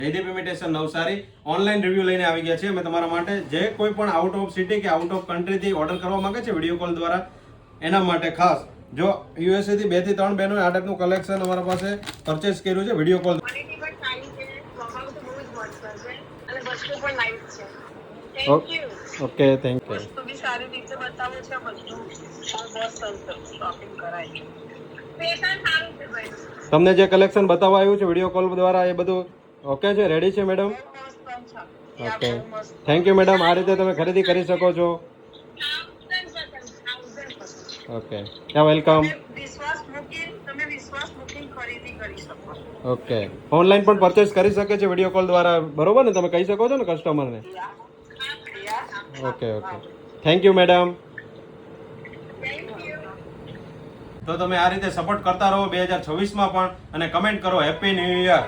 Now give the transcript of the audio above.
Jaydeep imitation Navsari online review લઈને આવી ગયા છે અમે તમારા માટે. જે કોઈ પણ આઉટ ઓફ સિટી કે આઉટ ઓફ કન્ટ્રીથી ઓર્ડર કરવા માંગે છે વિડીયો કોલ દ્વારા, એના માટે ખાસ જો યુએસએ થી 2 થી 3 બહેનો આ ટાઈપનું કલેક્શન અમારા પાસે પરચેસ કર્યું છે video call. Okay, thank you. વસ્તુ બી સારી રીતે બતાવે છે બધું. શોપિંગ કરાય. પેશન સારું છે ભાઈ. તમને જે કલેક્શન બતાવવા આવ્યું છે વિડીયો કોલ દ્વારા એ બધું ઓકે છે, રેડી છે madam? Okay, thank you madam. આ રીતે તમે ખરીદી કરી શકો છો. ઓકે, યા વેલકમ. તમે વિશ્વાસ મૂકીને ખરીદી કરી શકો. ઓકે, ઓનલાઈન પણ પરચેસ કરી શકે છે વિડીયો કોલ દ્વારા, બરોબર ને? તમે કહી શકો છો ને કસ્ટમરને? Okay okay, thank you madam. તો તમે આ રીતે સપોર્ટ કરતા રહો 2026માં પણ, અને કમેન્ટ કરો હેપી ન્યૂ યર.